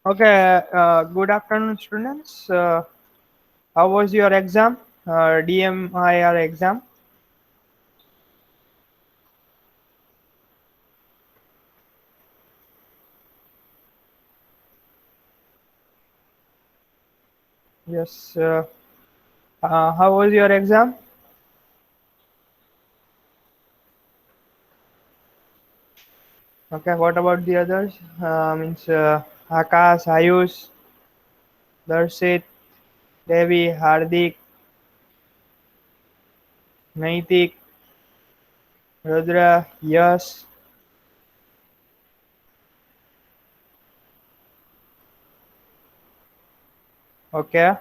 Okay, good afternoon, students. How was your exam? DMIR exam? Yes. How was your exam? Okay. What about the others? Means Akash, Ayush, Darshit, Devi, Hardik, Naitik, Rudra, Yash. Okay.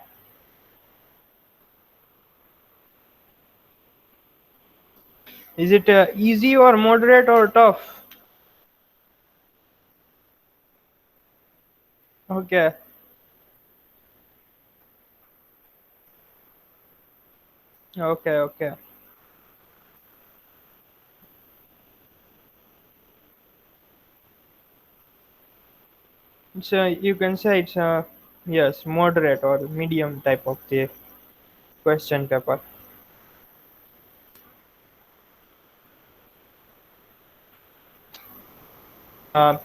Is it easy or moderate or tough? Okay. Okay. Okay. So you can say it's yes, moderate or medium type of the question paper. Uh,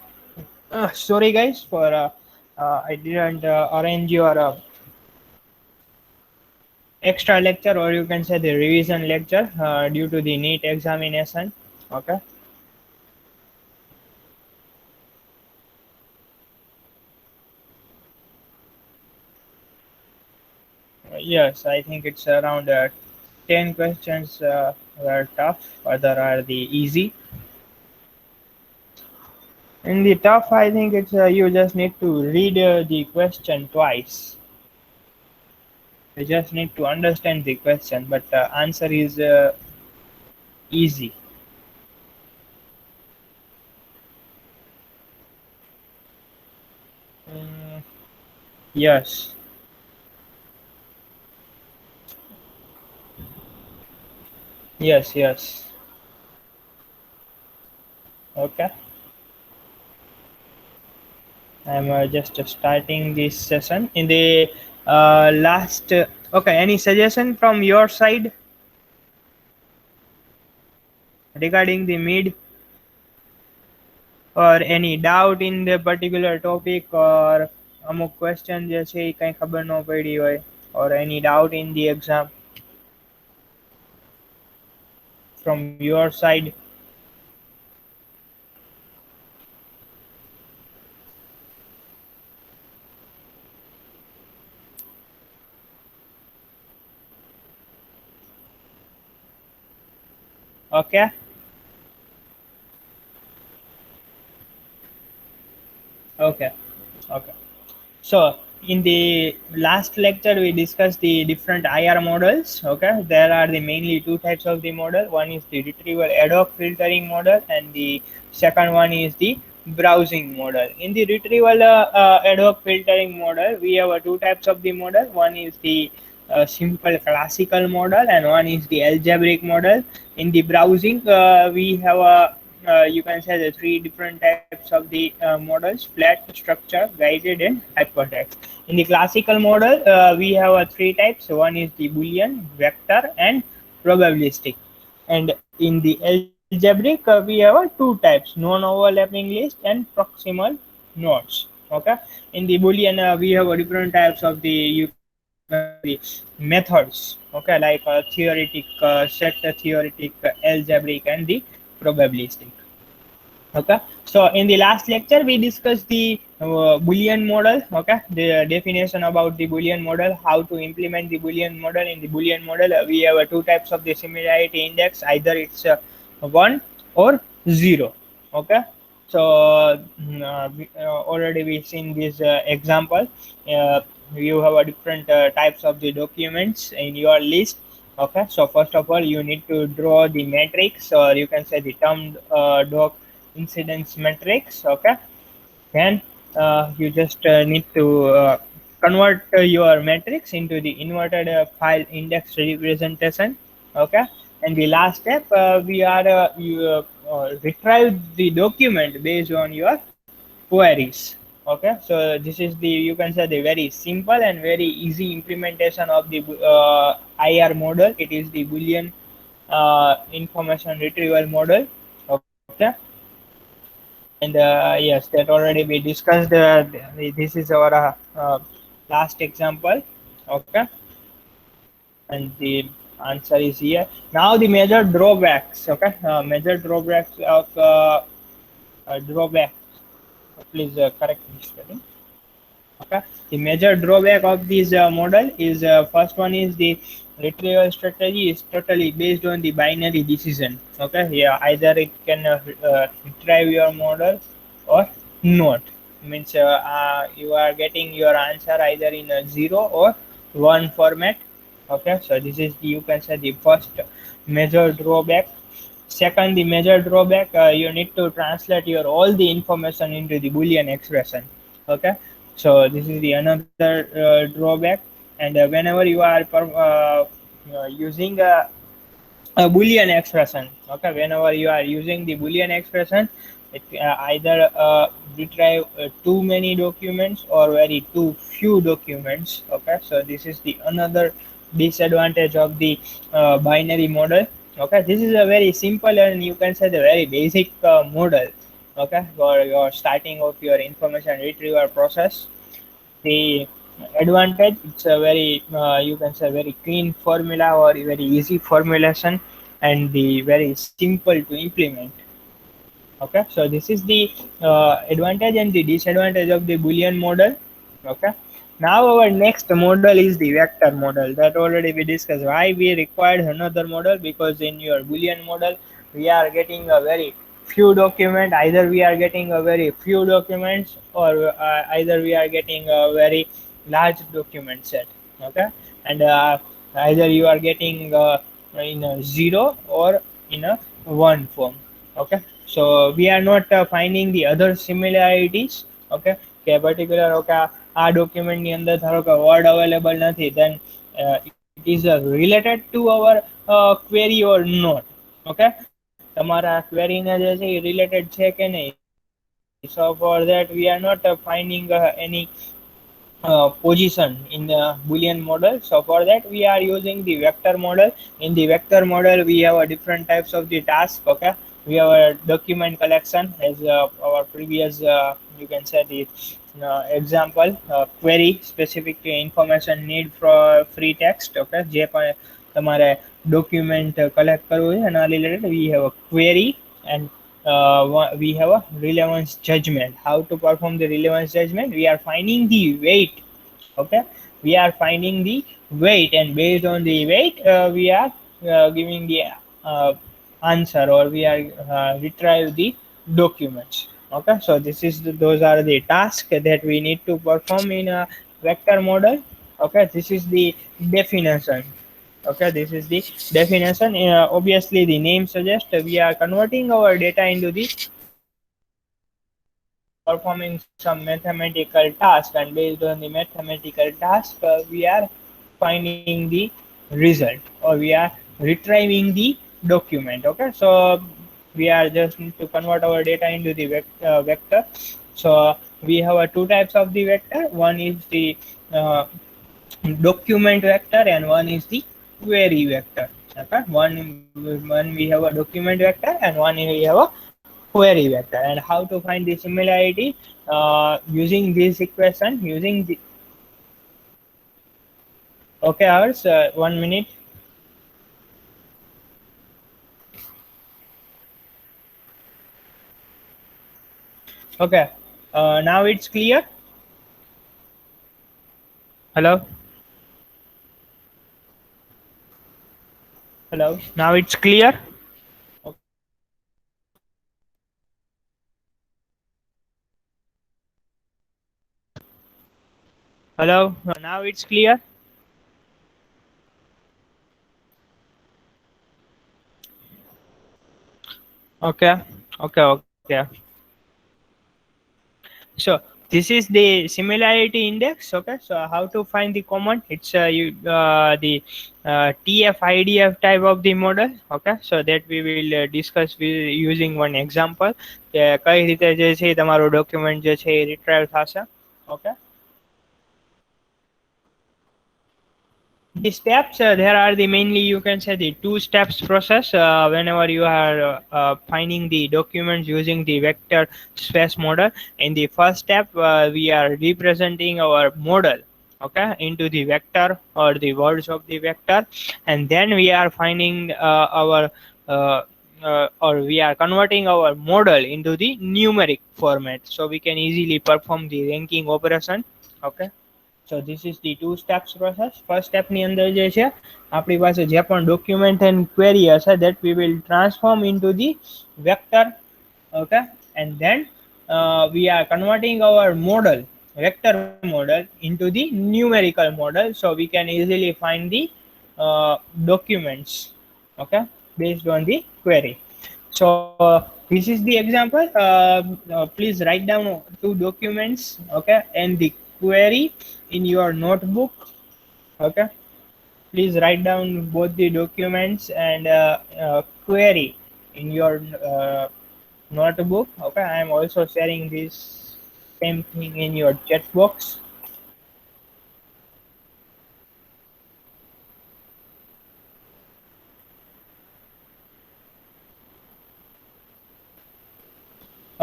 Sorry guys for I didn't arrange your extra lecture, or you can say the revision lecture, due to the NEET examination. Okay. Yes, I think it's around 10 questions were tough, other are the easy. In the tough, I think it's you just need to read the question twice. You just need to understand the question, but answer is easy. Mm, yes. Yes, yes. Okay. I'm just starting this session. In the last, okay, any suggestion from your side regarding the mid, or any doubt in the particular topic, or અમુક question જે છે એ કઈ ખબર ન પડી હોય, or any doubt in the exam from your side? Okay. Okay. Okay. So in the last lecture we discussed the different IR models. Okay, there are the mainly two types of the model. One is the retrieval ad hoc filtering model, and the second one is the browsing model. In the retrieval ad hoc filtering model, we have two types of the model. One is the simple classical model, and one is the algebraic model. In the browsing, we have a you can say the three different types of the models: flat, structure, guided, and hypertext. In the classical model, we have three types. One is the boolean, vector, and probabilistic. And in the algebraic, we have two types: non-overlapping list and proximal nodes. Okay. In the boolean, we have different types of the, you can say, the methods. Okay, like theoretic, set theoretic, algebraic, and the probabilistic. Okay, so in the last lecture we discussed the boolean model. Okay, the definition about the boolean model, how to implement the boolean model. In the boolean model, we have two types of the similarity index: either it's 1 or 0. Okay, so already we've seen this example. uh, you have a different types of the documents in your list. Okay, so first of all you need to draw the matrix, or you can say the term doc incidence matrix. Okay, then you just need to convert your matrix into the inverted file index representation. Okay, and the last step, we are you retrieve the document based on your queries. Okay, so this is the, you can say, the very simple and very easy implementation of the IR model. It is the Boolean information retrieval model. Okay, and yes, that already we discussed. This is our last example. Okay, and the answer is here. Now the major drawbacks. Okay, major drawbacks of drawback. Please correct me spelling. Okay, the major drawback of this model is, first one is the retrieval strategy is totally based on the binary decision. Okay, yeah, either it can retrieve your model or not. Means you are getting your answer either in a 0 or 1 format. Okay, so this is the, you can say, the first major drawback. Second, the major drawback, you need to translate your all the information into the Boolean expression. Okay, so this is the another drawback. And whenever you are using a boolean expression, okay, whenever you are using the boolean expression, it either retrieve too many documents or very too few documents. Okay, so this is the another disadvantage of the binary model. Okay, this is a very simple and, you can say, the very basic model. Okay, for your starting of your information retrieval process. The advantage, it's a very you can say, very clean formula or very easy formulation, and the very simple to implement. Okay, so this is the advantage and the disadvantage of the boolean model. Okay, now our next model is the vector model, that already we discussed. Why we required another model? Because in your boolean model we are getting a very few document, either we are getting a very few documents, or either we are getting a very large document set. Okay, and either you are getting in a 0 or in a 1 form. Okay, so we are not finding the other similarities. Okay, કે particular, okay, આ document ની અંદર ધારો કે word available નથી, then it is related to our query or not. Okay, તમારા query ને જે છે એ related છે કે નહીં. So for that we are not finding any position in the boolean model. So for that we are using the vector model. In the vector model we have a different types of the task. Okay, we have a document collection, as our previous you can say the example, query specific information need for free text. Okay, જે પણ તમારે document collect કરવું છે એના related we have a query. And we have a relevance judgment. How to perform the relevance judgment? We are finding the weight. Okay, we are finding the weight, and based on the weight we are giving the uh, answer, or we are retrieve the documents. Okay, so this is those are the tasks that we need to perform in a vector model. Okay, this is the definition. Okay, this is the definition. Obviously the name suggests we are converting our data into the performing some mathematical task, and based on the mathematical task we are finding the result, or we are retrieving the document. Okay, so we are just need to convert our data into the vector. So we have two types of the vector. One is the uh, document vector, and one is the query vector. Okay, one we have a document vector, and one we have a query vector. And how to find the similarity using this equation, using the, okay, ours 1 minute. Okay, now it's clear. Hello, hello, now it's clear. Hello, now it's clear. Okay, okay, okay. Sure. this is the similarity index. Okay, so how to find the common? It's the TF-IDF type of the model. Okay, so that we will discuss with using one example કે કઈ રીતે જે છે તમારો document જે છે એ retrieve થશે. Okay. The steps, there are the mainly, you can say, the two steps process whenever you are finding the documents using the vector space model. In the first step, we are representing our model, okay, into the vector or the words of the vector, and then we are finding our uh, or we are converting our model into the numeric format, so we can easily perform the ranking operation. Okay. So this is the two steps process. First step ની અંદર જે છે આપણી પાસે જે પણ document and query હશે, that we will transform into the vector. Okay, and then we are converting our model, vector model, into the numerical model, so we can easily find the documents, okay, based on the query. So this is the example. Please write down two documents, okay, and the query in your notebook. Okay, please write down both the documents and query in your notebook. Okay, I am also sharing this same thing in your chat box.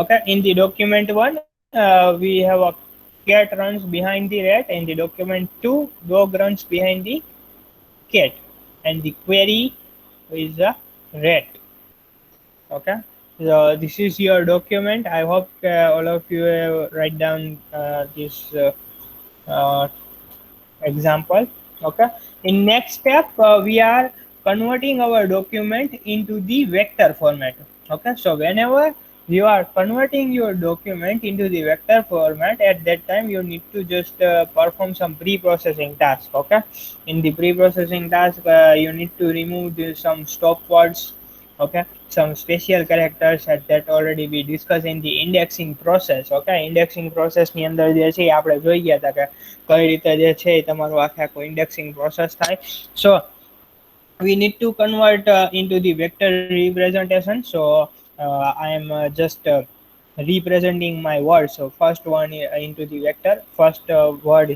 Okay, in the document one, we have a cat runs behind the rat. In the document two, dog runs behind the cat, and the query is a rat. Okay, so this is your document. I hope all of you write down this uh, example. Okay, in next step, we are converting our document into the vector format. Okay, so whenever you are converting your document into the vector format, at that time you need to just perform some pre-processing task. Okay, in the pre-processing task, you need to remove some stop words. Okay, some special characters that already we discussed in the indexing process. Okay, indexing process ની અંદર જે છે આપણે જોઈ ગયા હતા કે કઈ રીતે જે છે તમારું આખે આખું indexing process થાય. So we need to convert into the vector representation. So I am just representing my words. So first one into the vector. First word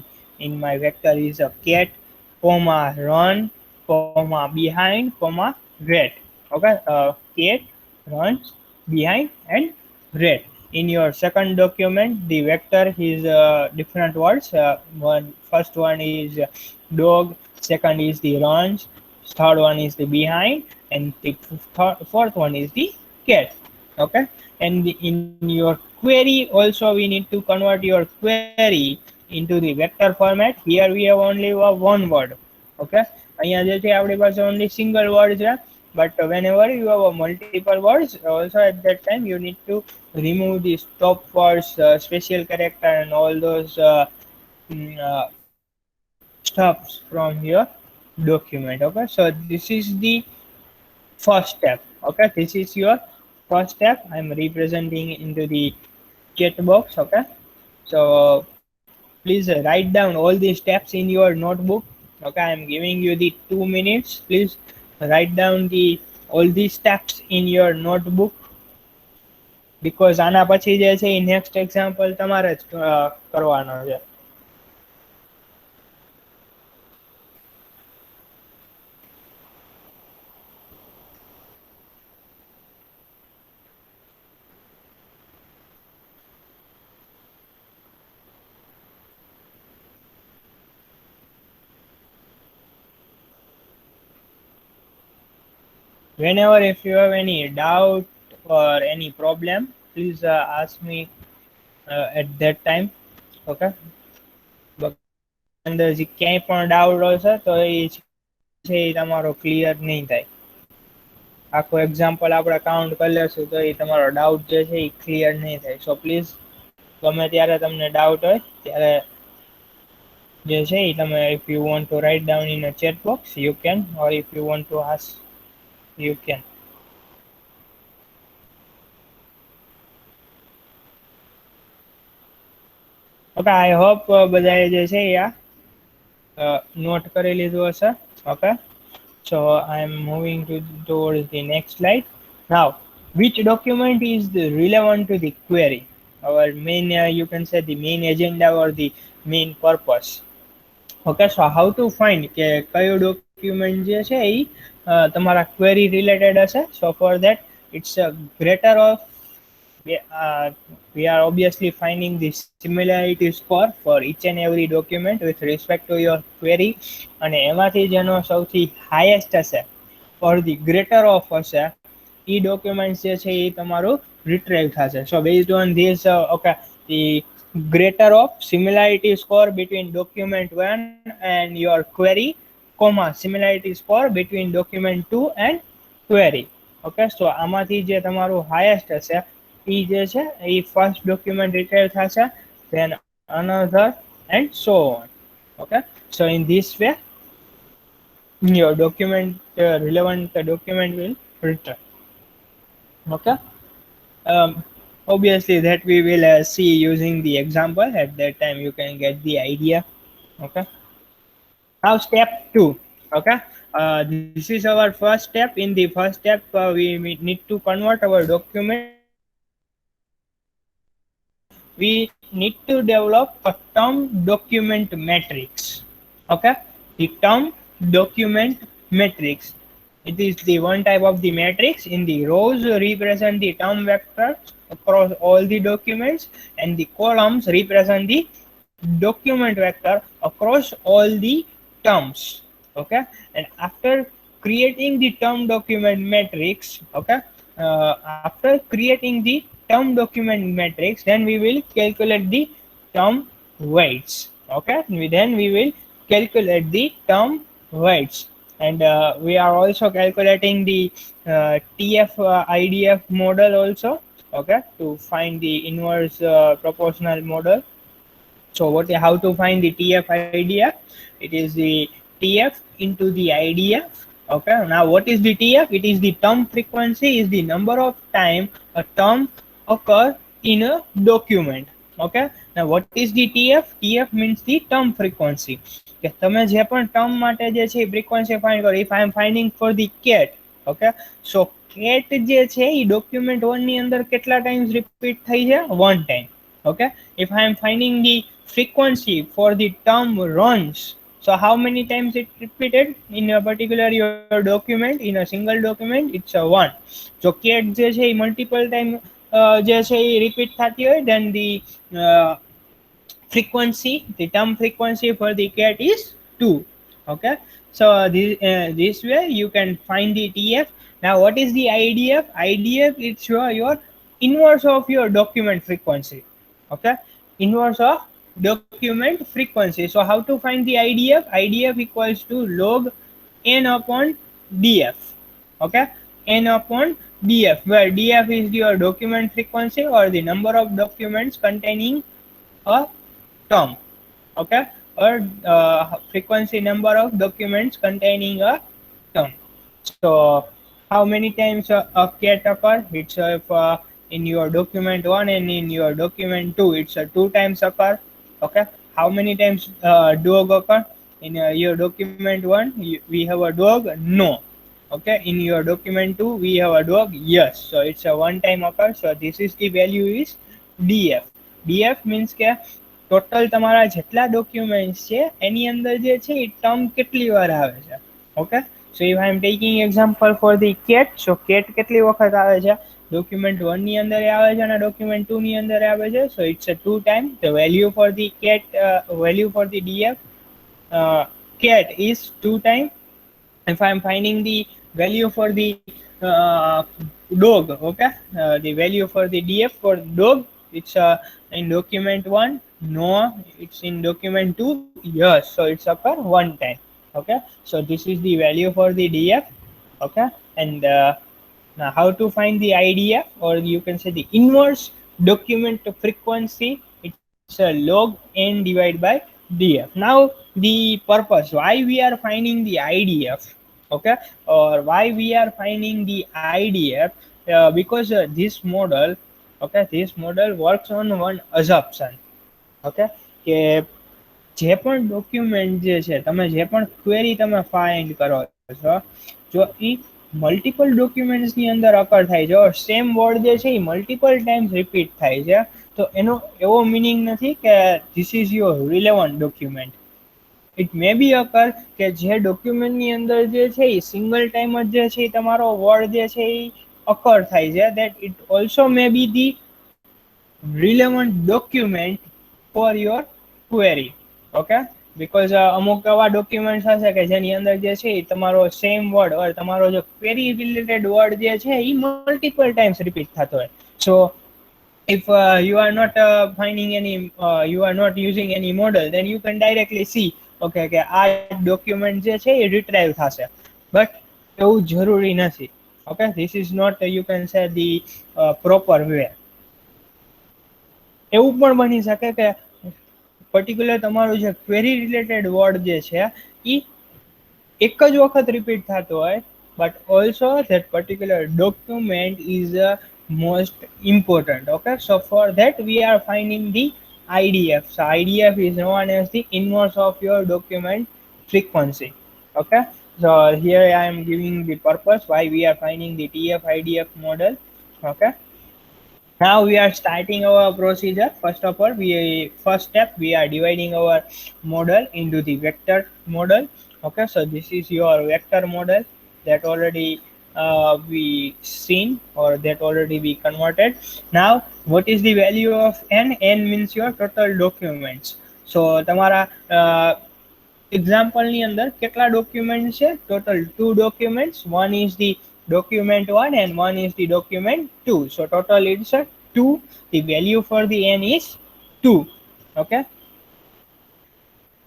in my vector is a cat, comma run, comma behind, comma red. Okay, cat runs behind and red. In your second document, the vector is different words. One first one is dog, second is the runs, third one is the behind, and the fourth one is the cat. Okay, and in your query also we need to convert your query into the vector format. Here we have only one word. Okay, અહીંયા જે છે આપણી પાસે only single word છે, but whenever you have a multiple words, also at that time you need to remove the stop words, special character, and all those stuffs from your document. Okay, so this is the first step. Okay, this is your first step. I'm representing into the chat box. Okay, so please write down all these steps in your notebook. Okay, I'm giving you the 2 minutes. Please write down the all these steps in your notebook, because આના પછી જે છે એ next example તમારે જ કરવાનો છે. Whenever if you have any doubt or any problem, please ask me at that time. Okay, અંદર જે ક્યાંય પણ ડાઉટ હશે તો એ છે એ તમારો ક્લિયર નહીં થાય. આખો એક્ઝામ્પલ આપણે કાઉન્ટ કરી લેશું તો એ તમારો ડાઉટ જે છે એ ક્લિયર નહીં થાય. સો પ્લીઝ ગમે ત્યારે તમને ડાઉટ હોય ત્યારે જે છે એ તમે if you want to write down in a chat box you can, or if you want to ask you can. Okay, I hope બધાએ જે છે એ નોટ કરી લીધું હશે. Okay, so I am moving towards the next slide. Now, which document is relevant to the query? Our main, you can say the main agenda or the main purpose. Okay, so how to find કે કયો document જે છે એ તમારા query related હશે. So for that, it's a greater of we are obviously finding the similarity score for each and every document with respect to your query, અને એમાંથી જેનો સૌથી highest હશે or the greater of હશે એ document જે છે એ તમારું retrieve થશે. So based on this, okay, the greater of similarity score between document 1 and your query, comma similarity score between document 2 and query. Okay, so આમાંથી જે તમારું highest હશે એ જે છે એ first document retrieve થશે, then another, and so on. Okay, so in this way your document relevant document will return. Okay, obviously that we will see using the example. At that time you can get the idea. Okay, now step 2. Okay, this is our first step. In the first step, we need to convert our document. We need to develop a term document matrix. Okay, the term document matrix, it is the one type of the matrix. In the rows represent the term vectors across all the documents, and the columns represent the document vector across all the terms. Okay, and after creating the term document matrix, okay, after creating the term document matrix, then we will calculate the term weights. Okay, then we will calculate the term weights, and we are also calculating the TF IDF model also. Okay, to find the inverse proportional model. So what, how to find the TF IDF? It is the TF into the IDF. Okay, now what is the TF? It is the term frequency, is the number of time a term occur in a document. Okay, now what is the TF? TF means the term frequency. કે તમે જે પણ term માટે જે છે frequency find કરો. If I am finding for the cat, okay, so cat જે છે એ document 1 ની અંદર કેટલા times repeat થઈ છે? 1 time. Okay, if I am finding the frequency for the term runs, so how many times it repeated in a particular your document? In a single document, it's a 1. So cat જે છે એ multiple time જે છે એ repeat થતી હોય, then the frequency, the term frequency for the cat is 2. Okay, so this way you can find the TF. Now what is the IDF? IDF is your inverse of your document frequency. Okay, inverse of document frequency. So how to find the IDF? IDF equals to log n upon df. Okay, n upon df, where df is your document frequency or the number of documents containing a term. Okay, or frequency number of documents containing a term. So how many times a cat occur? It's if in your document 1 and in your document 2, it's a 2 times occur. Okay, how many times dog occur? In your document 1 we have a dog, no. Okay, in your document 2 we have a dog, yes. So it's a 1 time occur. So this is the value is df. df means કે total તમારા જેટલા documents છે એની અંદર જે છે એ term કેટલી વાર આવે છે. Okay, so if I am taking example for the cat, so cat કેટલી વખત આવે છે? ડોક્યુમેન્ટ 1 ની અંદર આવે છે અને ડોક્યુમેન્ટ 2 ની અંદર આવે છે. So it's a 2 time. The value for the cat, value for the DF cat is 2 times. If I am finding the value for the uh, dog, okay, the value for the df for dog, it's in document 1, no. It's in document 2, yes. So it's occur 1 time. Okay, so this is the value for the df. Okay, and now how to find the idf, or you can say the inverse document frequency? It's a log n divided by df. Now the purpose why we are finding the idf, okay, or why we are finding the idf, because this model, okay, this model works on one assumption. Okay, કે જે પણ document જે છે, તમે જે પણ query તમે find કરો છો, જો એ મલ્ટિપલ ડોક્યુમેન્ટ્સની અંદર અકર થાય છે, સેમ વર્ડ જે છે એ મલ્ટિપલ ટાઈમ્સ રિપીટ થાય છે, તો એનો એવો મિનિંગ નથી કે this is your relevant document. It may be occur કે જે ડોક્યુમેન્ટની અંદર જે છે એ સિંગલ ટાઈમ જ જે છે તમારો વર્ડ જે છે એ અકર થાય છે, that it also May B the relevant document for your query. Okay, because અમુક એવા ડોક્યુમેન્ટ હશે કે જેની અંદર જે છે એ તમારો સેમ વર્ડ ઓર તમારો જે ક્વેરી રિલેટેડ વર્ડ જે છે એ મલ્ટિપલ ટાઈમ્સ રિપીટ થતો હોય. સો if you are not finding any you are not using any model, then you can directly see okay કે આ ડોક્યુમેન્ટ જે છે એ રિટ્રાઈવ થશે, બટ એવું જરૂરી નથી. Okay, this is not you can say the proper way. એવું પણ બની શકે કે પર્ટિક્યુલર તમારું જે ક્વેરી રિલેટેડ વર્ડ જે છે એ એક જ વખત રિપીટ થતો હોય, but also that particular document is most important. Okay, so for that we are finding the IDF. So IDF is known as the inverse of your document frequency. Okay, so here I am giving the purpose why we are finding the TF IDF model. Okay, now we are starting our procedure. First of all, first step we are dividing our model into the vector model. Okay, so this is your vector model that already we seen or that already we converted. Now what is the value of n means your total documents. So તમારા એક્ઝામ્પલની અંદર કેટલા document છે? Total 2 documents. One is the document 1 and one is the document 2. So total it's 2. The value for the n is 2. Okay,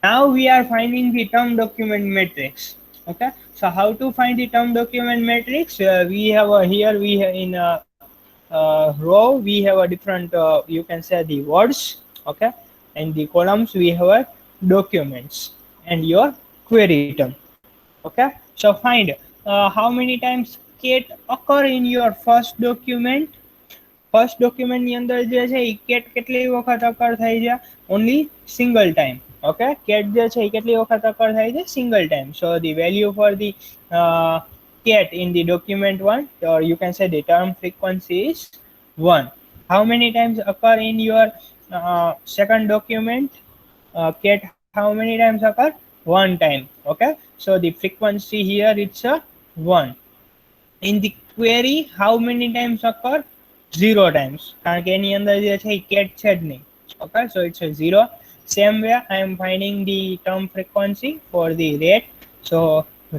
now we are finding the term document matrix. Okay, so how to find the term document matrix? We have here we have in row we have a different you can say the words. Okay, and the columns we have documents and your query term. Okay, so find how many times cat occur in your first document. First ડોક્યુમેન્ટની અંદર જે છે એ cat કેટલી વખત અકર થાય છે? Only single time. Okay, cat જે છે એ કેટલી વખત અકર થાય છે? Single time. So the value for the cat in the document 1, or you can say the term frequency is 1. How many times occur in your second document? Cat how many times occur? 1 time. Okay, so the frequency here it's a 1. In the query how many times occur? 0 times, કારણ કે એની અંદર જે છે એ cat છે જ નહીં. Okay, so it's a 0. Same way I am finding the term frequency for the rate. So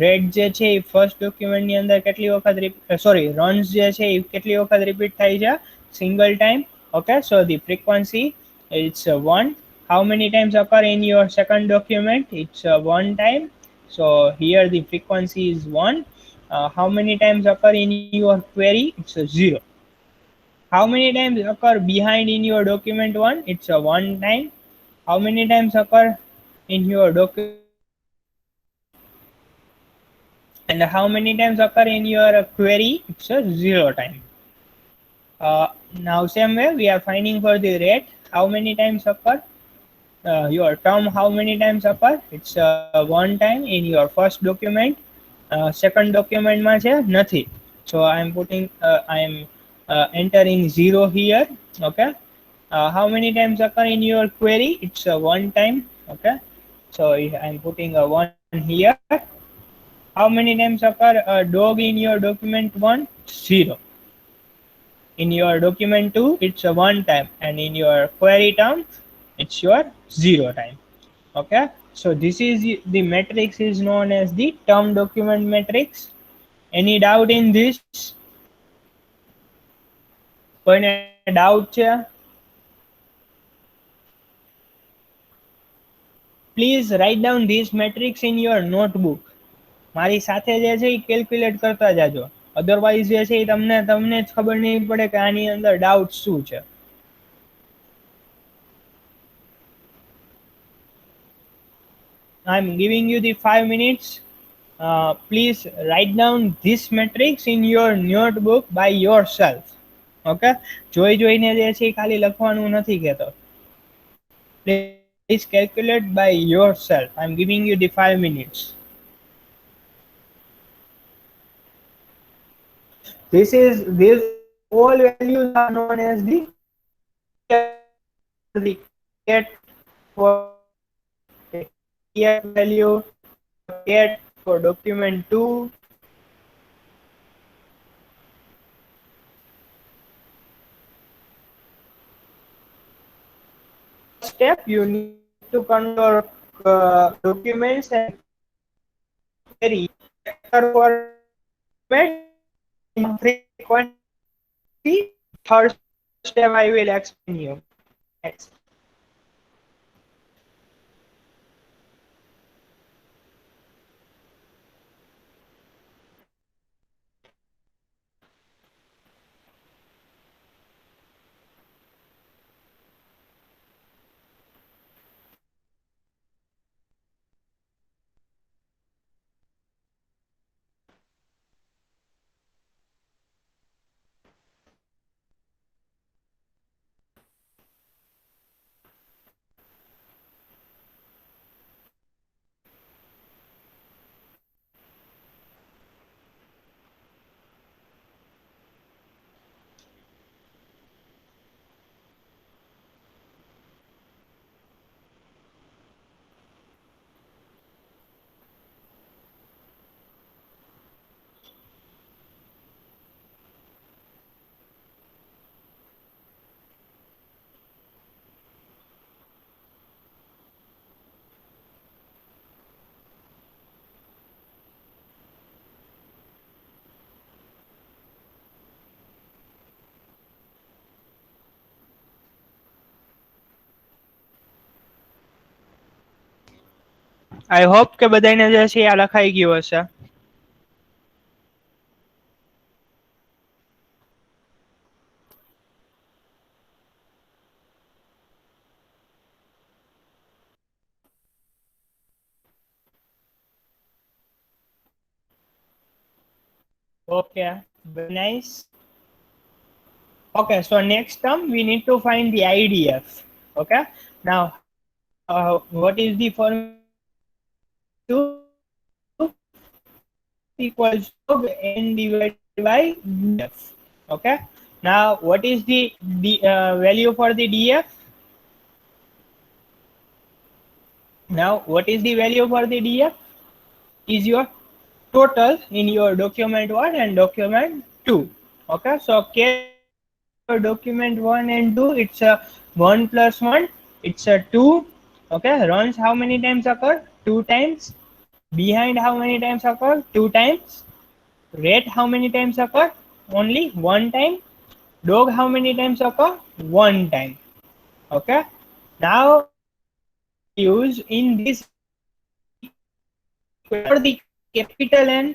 rate જે છે એ ફર્સ્ટ ડોક્યુમેન્ટની અંદર કેટલી વખત સોરી રન્સ જે છે એ કેટલી વખત રિપીટ થાય છે? Single time. Okay, so the frequency it's 1. How many times occur in your second document? It's 1 time. So here the frequency is 1. How many times occur in your query? It's a 0. How many times occur behind in your document 1? It's a 1 time. How many times occur in your document 2? And how many times occur in your query? It's a 0 time. Now same way we are finding for the rate. How many times occur? Your term how many times occur? It's 1 time in your first document. Second document માં છે નથી. So I am putting I am entering 0 here. Okay, how many times occur in your query? It's 1 time. Okay, so I am putting a 1 here. How many times occur a dog in your document 1? 0. In your document 2 it's a 1 time, and in your query term it's your 0 time. Okay, so this is the matrix is known as the term document matrix. Any doubt in this? કોઈને doubt છે? Please write down this matrix in your notebook. મારી સાથે જે છે એ calculate કરતા જાજો, otherwise જે છે એ તમને જ ખબર નહીં પડે કે આની અંદર ડાઉટ શું છે. I'm giving you the 5 minutes. Please write down this matrix in your notebook by yourself. Okay, જોઈને જે છે ખાલી લખવાનું નથી કહેતો. Please Please calculate by yourself. I'm giving you the 5 minutes. These all values are known as the the cat for cat value, cat for document 2. First step, you need to convert your documents and query vector format in frequency. Third step I will explain you next. I hope કે બધાને જે છે આ લખાઈ ગયું હશે. Okay, very nice. Okay, so next term we need to find the IDF. Okay, now what is the formula? To equals log n divided by df. Okay, now what is the value for the df? Now what is the value for the df? Is your total in your document 1 and document 2. Okay, so document 1 and 2, it's a 1 plus 1, it's a 2. Okay, runs how many times occur? 2 times. Behind how many times occur? 2 times. Rate how many times occur? Only 1 time. Dog how many times occur? 1 time. Okay, now use in this for the capital N.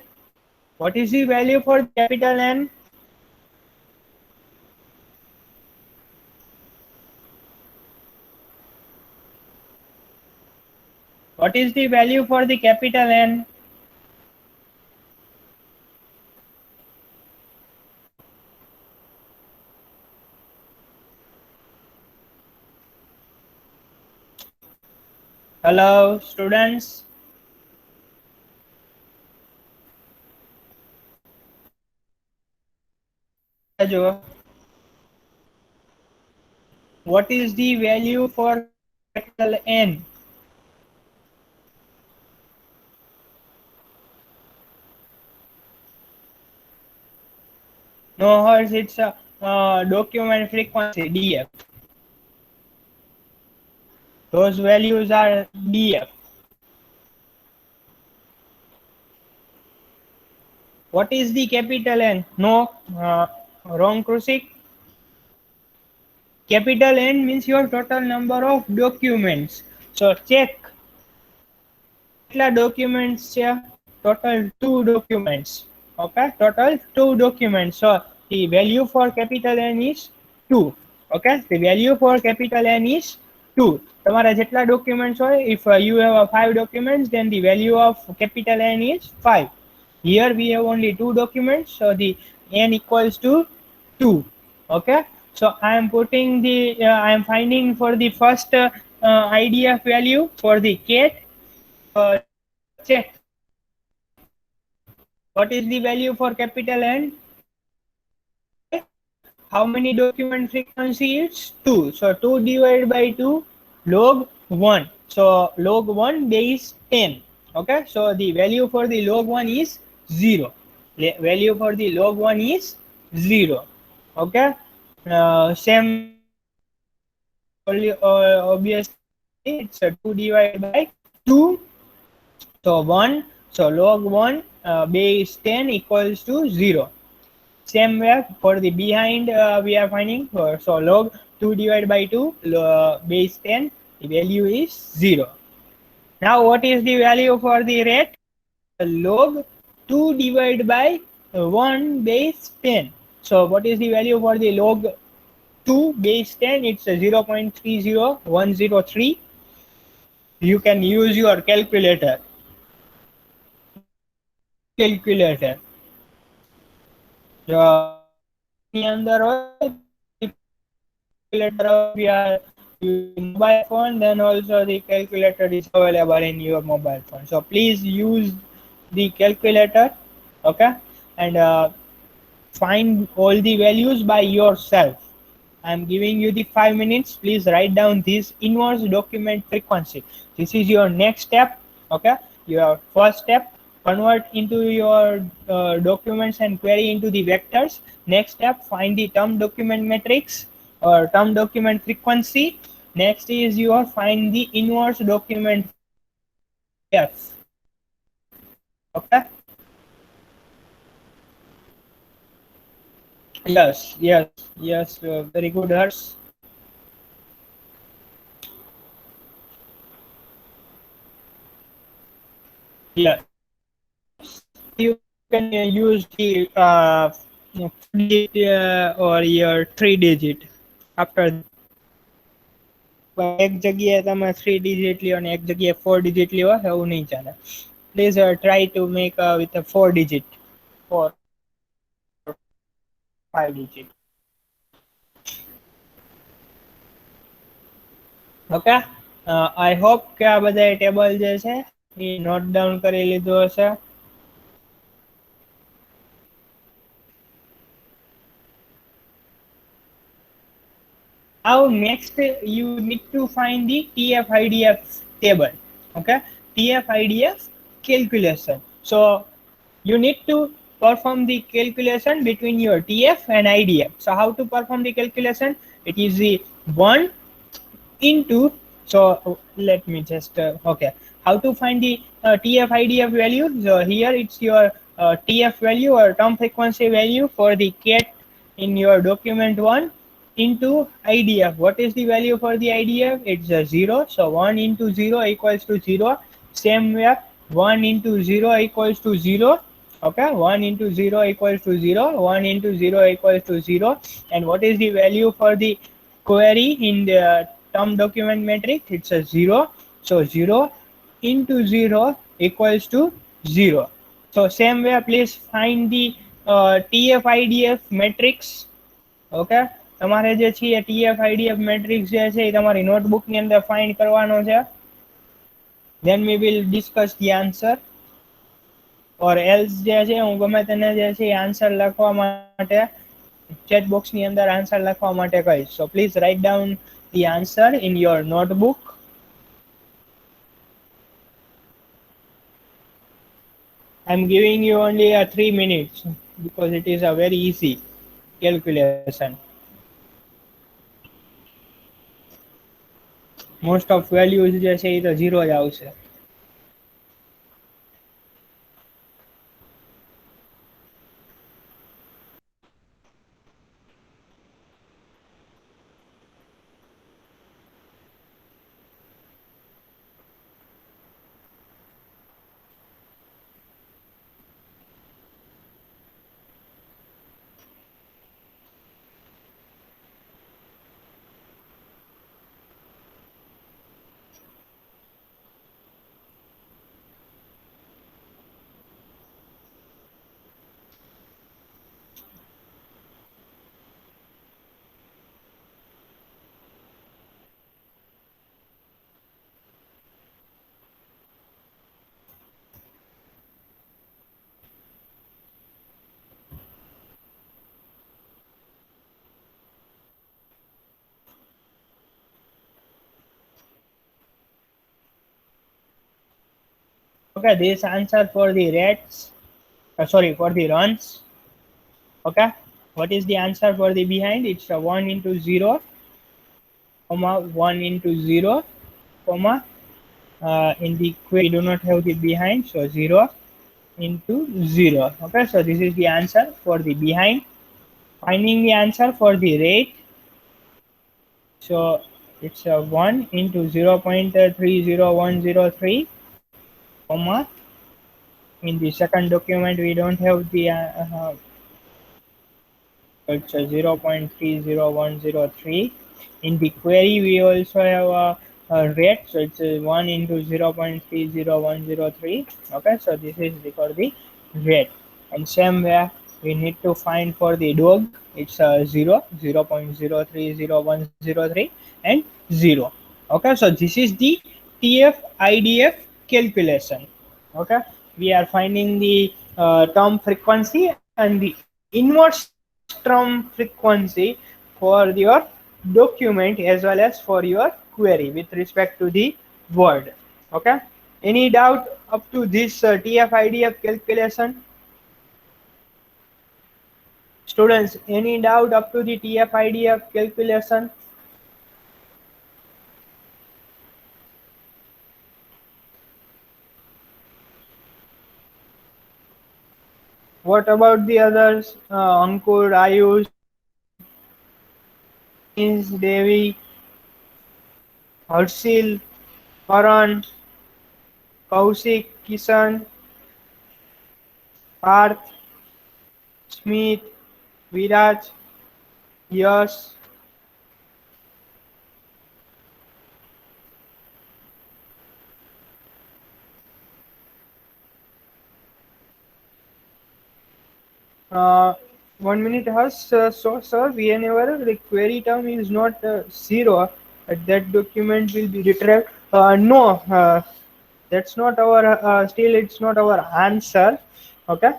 What is the value for capital N? What is the value for the capital N? Hello, students. What is the value for capital N? No, hers it's a document frequency DF. Those values are DF. What is the capital N? No, wrong, Krusik. Capital N means your total number of documents. So check. Documents here. Total 2 documents. Okay, total 2 documents. So the value for capital N is 2. Okay, the value for capital N is 2. તમારા જેટલા documents હોય, if you have 5 documents, then the value of capital N is 5. Here we have only 2 documents, so the N equals to 2. Okay, so I am putting the I am finding for the first IDF value for the cat. Let's check. What is the value for capital N? 2 divided by how many document frequency? It's 2. So 2 divided by 2 log 1. So log 1 base 10. Okay. So the value for the log 1 is 0. Value for the log 1 is 0. Okay. Same way for the log 2. Obviously it's a 2 divided by 2. So 1. So log 1 base 10 equals to 0. Same way for the behind we are finding. So log 2 divided by 2 base 10, the value is 0. Now what is the value for the rate? Log 2 divided by 1 base 10. So what is the value for the log 2 base 10? It's 0.30103. You can use your calculator. Calculator. Book ની અંદર હોય calculator. If you are using mobile phone, then also the calculator is available in your mobile phone. So please use the calculator, okay, and find all the values by yourself. I'm giving you the 5 minutes. Please write down this inverse document frequency. This is your next step. Okay, your first step, convert into your documents and query into the vectors. Next step, find the term document matrix or term document frequency. Next is your find the inverse document frequency, IDF. Okay. Yes, yes, yes. Very good, Hers. Yes. You can use the 4 digit or your 3 digit after that. એક જગ્યાએ તમે 3 digit લ્યો અને એક જગ્યાએ 4 digit લ્યો એવું નહીં ચાલે. Please try to make with a 4 digit or 5 digit. Okay. I hope કે આ બધા ટેબલ જે છે એ નોટ ડાઉન કરી લીધું હશે. Now next you need to find the TF-IDF table. Okay, TF-IDF calculation. So you need to perform the calculation between your TF and IDF. So how to perform the calculation? It is the 1 into, so let me just okay, how to find the TF IDF value? So here it's your TF value or term frequency value for the cat in your document 1 into IDF. What is the value for the IDF? It's a 0. So 1 into 0 equals to 0. Same way 1 into 0 equals to 0. Okay, 1 into 0 equals to 0. 1 into 0 equals to 0. And what is the value for the query in the term document matrix? It's a 0. So 0 into 0 equals to 0. So same way, please find the TF IDF matrix. Okay, તમારે જે છે એ TF IDF matrix જે છે એ તમારી નોટબુકની અંદર find કરવાનો છે. Then we will discuss the answer. or else જે છે હું ગમે તેને જે છે આન્સર લખવા માટે chat box ની અંદર આન્સર લખવા માટે કહીશ. So please write down the answer in your notebook. I'm giving you only 3 minutes because it is a very easy calculation. Most of values જે છે એ તો 0 જ આવશે. Okay, this answer for the rates, sorry, for the runs. Okay, what is the answer for the behind? It's a 1 into 0, comma 1 into 0, comma in the query we do not have the behind, so 0 into 0. Okay, so this is the answer for the behind. Finding the answer for the rate, so it's a 1 into 0.30103, comma in the second document we don't have the it's a 0.30103. In the query we also have a rate, so it's a 1 into 0.30103. Okay, so this is for the rate. And same way we need to find for the dog, it's a 0.030103 and 0. Okay, so this is the TF IDF calculation. Okay, we are finding the term frequency and the inverse term frequency for your document as well as for your query with respect to the word. Okay, any doubt up to this TF IDF calculation? Students, any doubt up to the TF IDF calculation? What about the others? Ankur, Ayush, Prince, Devi, Harshil, Karan, Kaushik, Kishan, Parth, Smith, Viraj, Yash. Uh, 1 minute has so sir, whenever the query term is not 0, that document will be retrieved. No, that's not our still it's not our answer. Okay,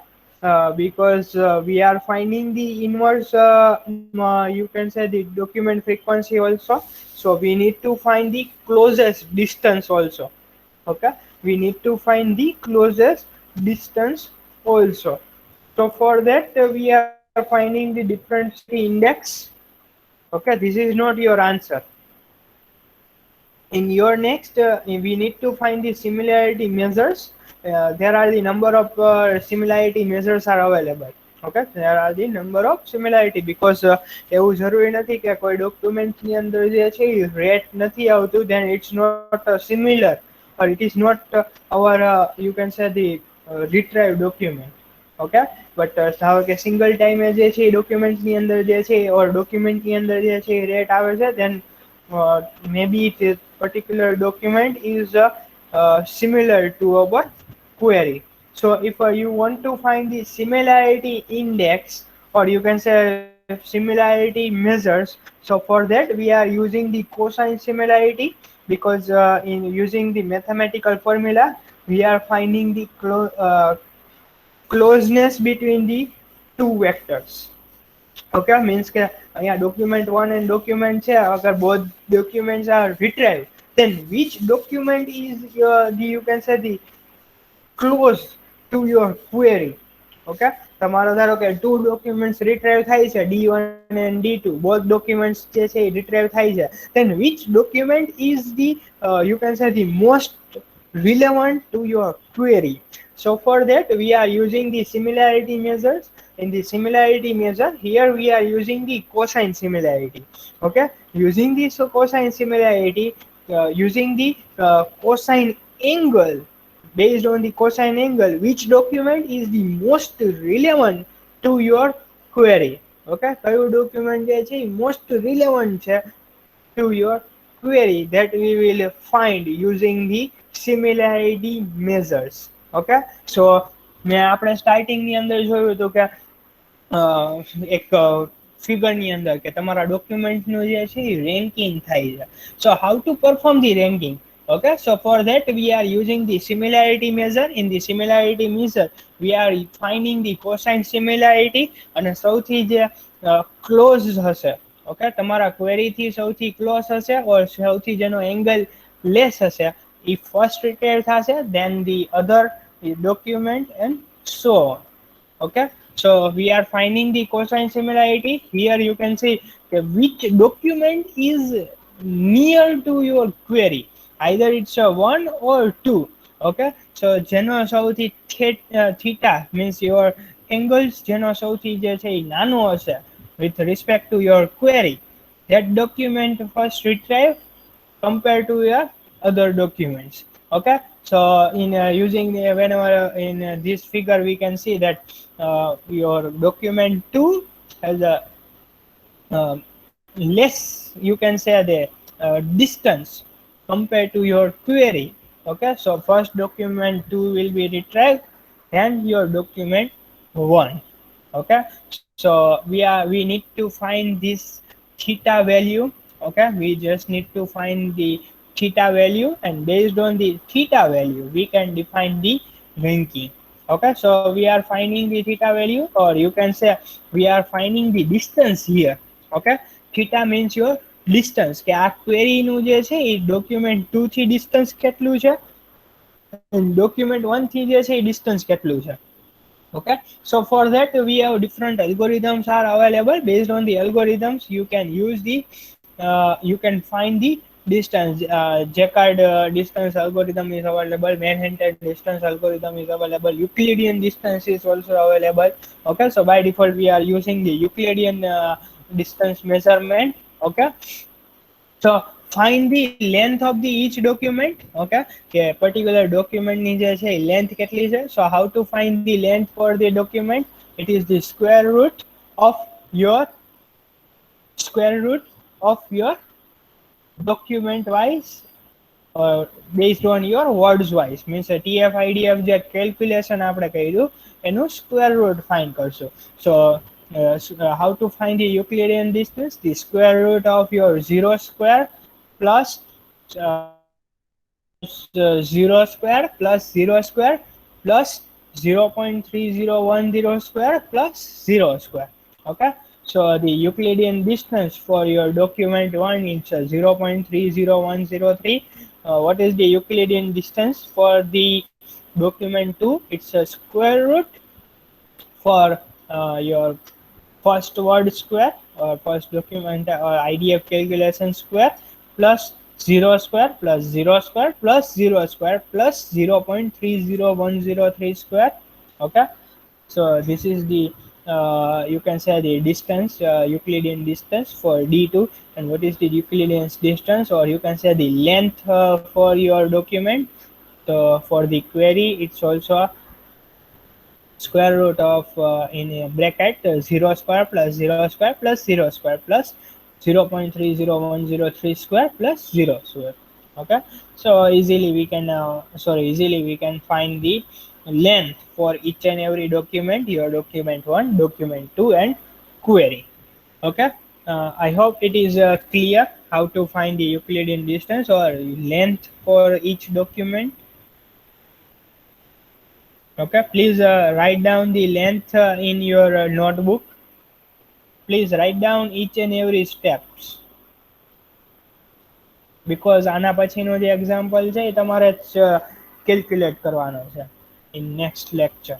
because we are finding the inverse you can say the document frequency also, so we need to find the closest distance also. Okay, we need to find the closest distance also. So for that we are finding the differential index. Okay, this is not your answer. In your next we need to find the similarity measures. There are the number of similarity measures are available. Okay, there are the number of similarity, because એવું જરૂરી નથી કે કોઈ document ની અંદર જે છે rate નથી આવતું, then it's not similar, or it is not our you can say the retrieved document. Okay, but ધારો કે સિંગલ ટાઈમે જે છે ડોક્યુમેન્ટની અંદર જે છે ઓર ડોક્યુમેન્ટની અંદર જે છે રેટ આવે છે, then maybe the particular document is similar to our query. So if you want to find the similarity index, or you can say similarity measures, so for that we are using the cosine similarity, because in using the mathematical formula we are finding the closeness between the two vectors. Okay, means કે અહીંયા document 1 and document છે, અગર both documents are retrieved, then which document is the you can say the close to your query. Okay, તમારો ધારો કે two documents retrieve થાય છે, D1 and D2, both documents જે છે retrieve થાય છે, then which document is the you can say the most relevant to your query. So for that we are using the similarity measures. In the similarity measure, here we are using the cosine similarity. Okay, using this cosine similarity, using the cosine angle, based on the cosine angle, which document is the most relevant to your query. Okay, કયું document જે છે most relevant છે to your query, that we will find using the similarity measures. Okay, so મેં આપણે starting ની અંદર જોયું હતું કે એક ફિગરની અંદર કે તમારા ડોક્યુમેન્ટનું જે છે એ રેન્કિંગ થાય છે. So how to perform the ranking? Okay, so for that we are using the similarity measure. In the similarity measure we are finding the cosine similarity, અને સૌથી જે ક્લોઝ હશે, ઓકે, તમારા ક્વેરી થી સૌથી ક્લોઝ હશે ઓર સૌથી જેનો એંગલ લેસ હશે, if first retrieve thase then the other document and so on. Okay, so we are finding the cosine similarity. Here you can see which document is near to your query, either it's a one or two. Okay, so જેનો સૌથી theta means your angles જેનો સૌથી જે છે એ નાનો હશે with respect to your query, that document first retrieve compared to your other documents. Okay, so in using whenever in this figure we can see that your document 2 has a less, you can say, the distance compared to your query. Okay, so first document 2 will be retrieved, then your document 1. Okay, so we need to find this theta value. Okay, we just need to find the theta value, and based on the theta value we can define the ranking. Okay, so we are finding the theta value, or you can say we are finding the distance here. Okay, theta means your distance કે આ query નું જે છે એ document 2 થી distance કેટલું છે and document 1 થી જે છે એ distance કેટલું છે. Okay, so for that we have different algorithms are available. Based on the algorithms you can use the you can find the distance. Jaccard distance algorithm is available, Manhattan distance algorithm is available, Euclidean distance is also available. Okay, so by default we are using the Euclidean distance measurement. Okay, so find the length of the each document. Okay, કે particular document ની જે છે length કેટલી છે. So how to find the length for the document? It is the square root of your document wise, based on your words wise. Means TF IDF જે calculation આપણે કર્યું એનું square root find કરશો. So how to find the Euclidean distance? The square root of your 0 square plus 0 square plus 0 square plus 0.3010 square plus 0 square. Okay, so the Euclidean distance for your document 1 is 0.30103. What is the Euclidean distance for the document 2? It's a square root for your first word square, or first document or IDF calculation square, plus 0 square plus 0 square plus 0 square plus 0.30103 square. Okay, so this is the you can say the distance, Euclidean distance for D2. And what is the Euclidean distance, or you can say the length for your document? So for the query it's also square root of in a bracket 0 square plus 0 square plus 0 square plus 0.30103 square plus 0 square. Okay, so easily we can find the length for each and every document, your document 1, document 2 and query. Okay, I hope it is clear how to find the Euclidean distance or length for each document. Okay, please write down the length in your notebook. Please write down each and every steps, because આના પછીનો જે example છે એ તમારે calculate કરવાનો છે in next lecture.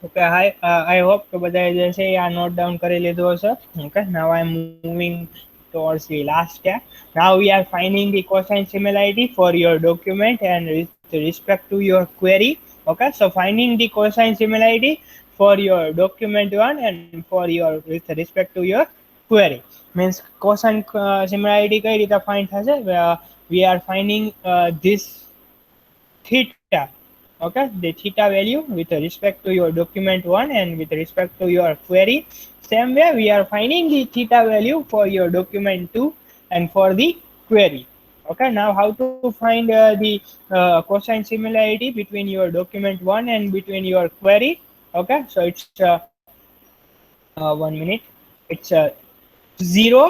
Okay, hi. I hope કે બધાએ જે છે એ આ નોટ ડાઉન કરી લીધું હશે. Okay, now I'm moving towards the last step. Now we are finding the cosine similarity for your document and with respect to your query. Okay, so finding the cosine similarity for your document one and for your with respect to your query means cosine similarity કઈ રીતે find થશે? We are finding this theta, okay, the theta value with respect to your document one and with respect to your query. Same way we are finding the theta value for your document two and for the query. Okay, now how to find the cosine similarity between your document one and between your query? Okay, so it's 1 minute. It's 0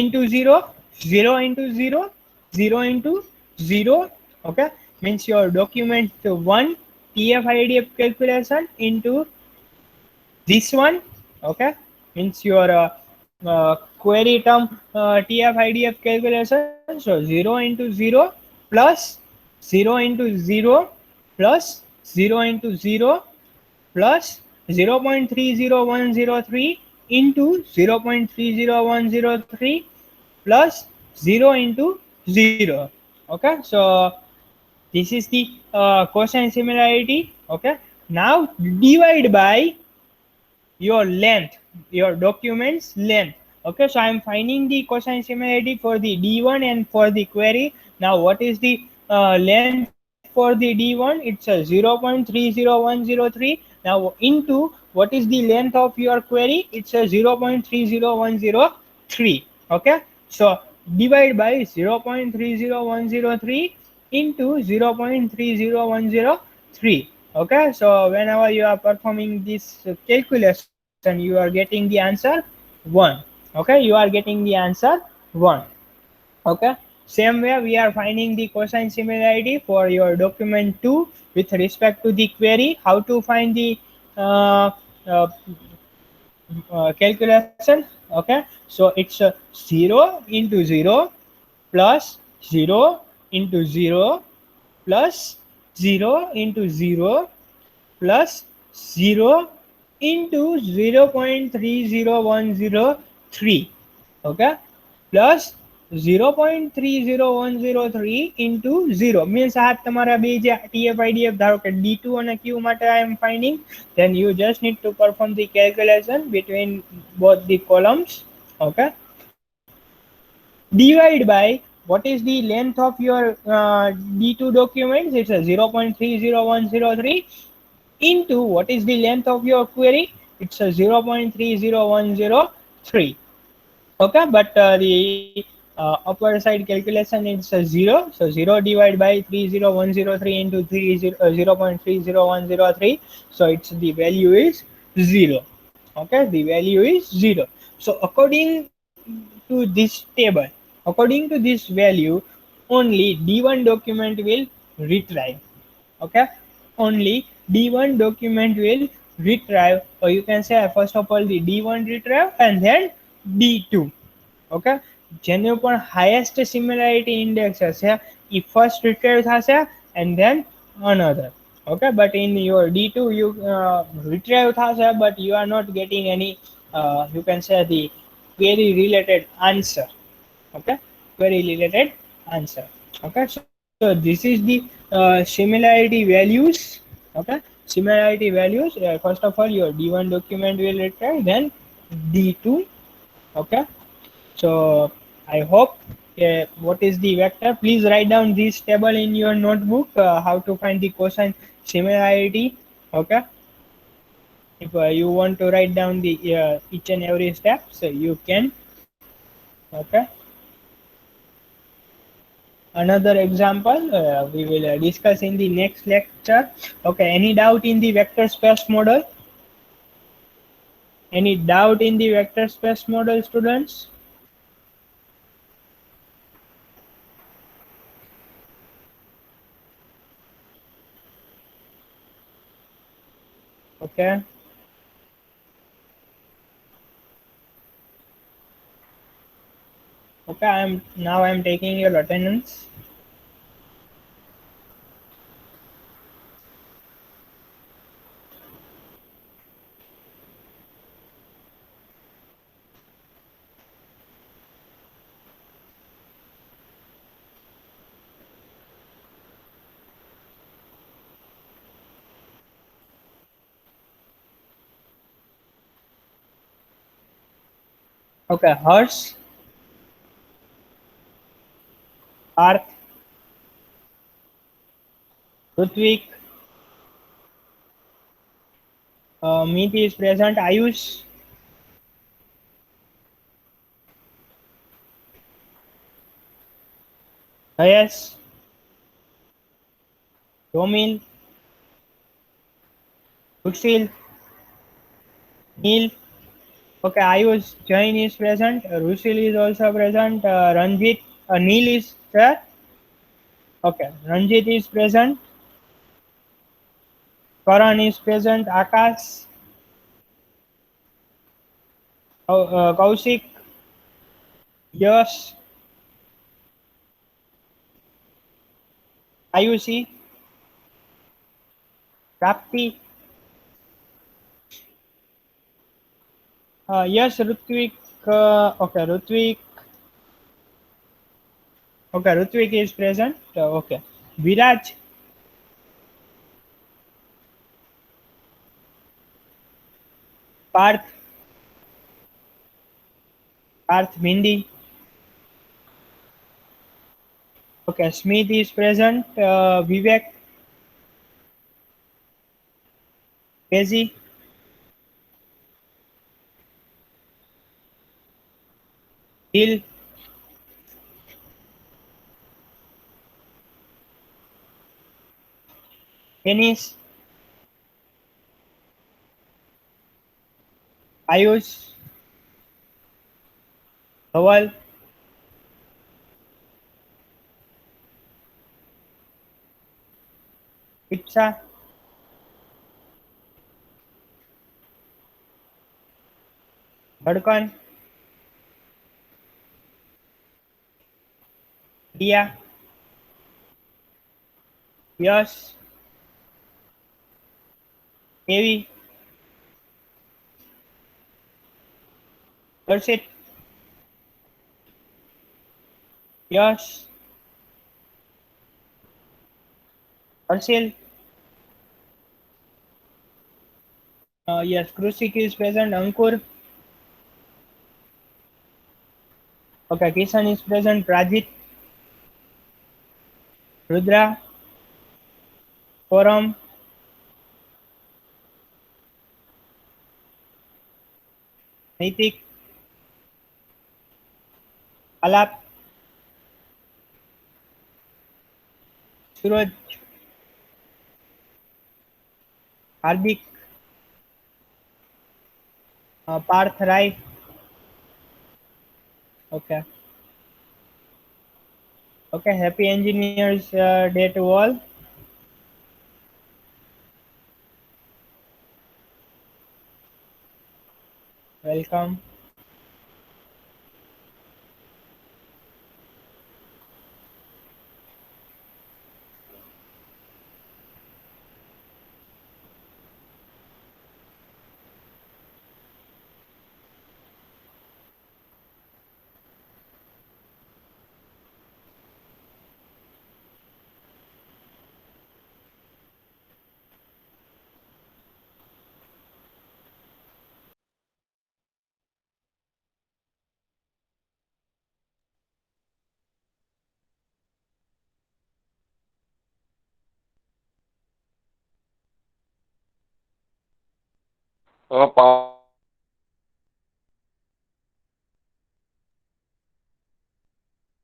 into 0, 0 into 0, 0 into 0. Okay, means your document 1 TF-IDF calculation into this one. Okay, means your query term TF-IDF calculation. So 0 into 0 plus 0 into 0 plus 0 into 0 plus 0.30103 into 0.30103 plus 0 into 0. Okay, so this is the cosine similarity. Okay, now divide by your length, your document's length. Okay, so I'm finding the cosine similarity for the D1 and for the query. Now what is the length for the D1? It's a 0.30103. Now into what is the length of your query? It's a 0.30103. Okay, so divide by 0.30103 into 0.30103. Okay, so whenever you are performing this calculation, you are getting the answer 1. Okay, you are getting the answer 1. Okay, same way we are finding the cosine similarity for your document 2 with respect to the query. How to find the uh, uh, calculation? Okay, so it's 0 into 0 plus 0 into 0 plus 0 into 0 plus 0 into 0.30103. Okay, plus 0.30103 into 0 means આ તમારા બે જે TF IDF ધારો કે D2 અને Q માટે I am finding, then you just need to perform the calculation between both the columns. Okay, divide by what is the length of your D2 documents? It's a 0.30103 into what is the length of your query? It's a 0.30103. Okay, but the upper side calculation is a 0. So 0 divided by 30103 into 0.30103. So it's the value is 0. Okay, the value is 0. So according to this table, according to this value, only D1 document will retrieve. Okay, only D1 document will retrieve, or you can say first of all the D1 retrieve and then D2. Okay, જેનું પણ highest similarity index હશે એ first retrieve થશે and then another. Okay, but in your D2 you retrieve થશે but you are not getting any you can say the query related answer. Okay, query related answer. Okay, so this is the similarity values. Okay, similarity values, first of all your D1 document will retrieve, then D2. Okay, so I hope what is the vector, please write down this table in your notebook, how to find the cosine similarity. Okay, if you want to write down the each and every step, so you can. Okay, another example we will discuss in the next lecture. Okay, any doubt in the vector space model? Any doubt in the vector space model, students? Okay, okay, I'm taking your attendance. Okay, Hers, Parth, Rutvik, Meet is present. Ayush, Hayes, Romil, Rushil, Neil. Okay, Ayush, Jain is present. Rushil is also present. Ranjit, Neil is there. Okay, Ranjit is present. Karan is present. Akash, Kaushik, Yash, Ayushi, Prapti. Yes, Rutvik. Okay, Rutvik. Okay, Rutvik is present. Okay, Viraj, Parth, Parth Bindi. Okay, Smith is present. Vivek, Kezi, Hill, Dennis, Ayush, Dhawal, Itsa, Dhadkan, Dia, Yash, Devi, Darshit, Yash, Harshil. Yes, Krusik is present. Ankur. Okay, Kishan is present. Rajit, Rudra, Forum, Naitik, Alap, Suraj, Hardik, Parth Rai. Okay. Okay, happy engineers day to all. Welcome.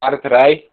Parth Rai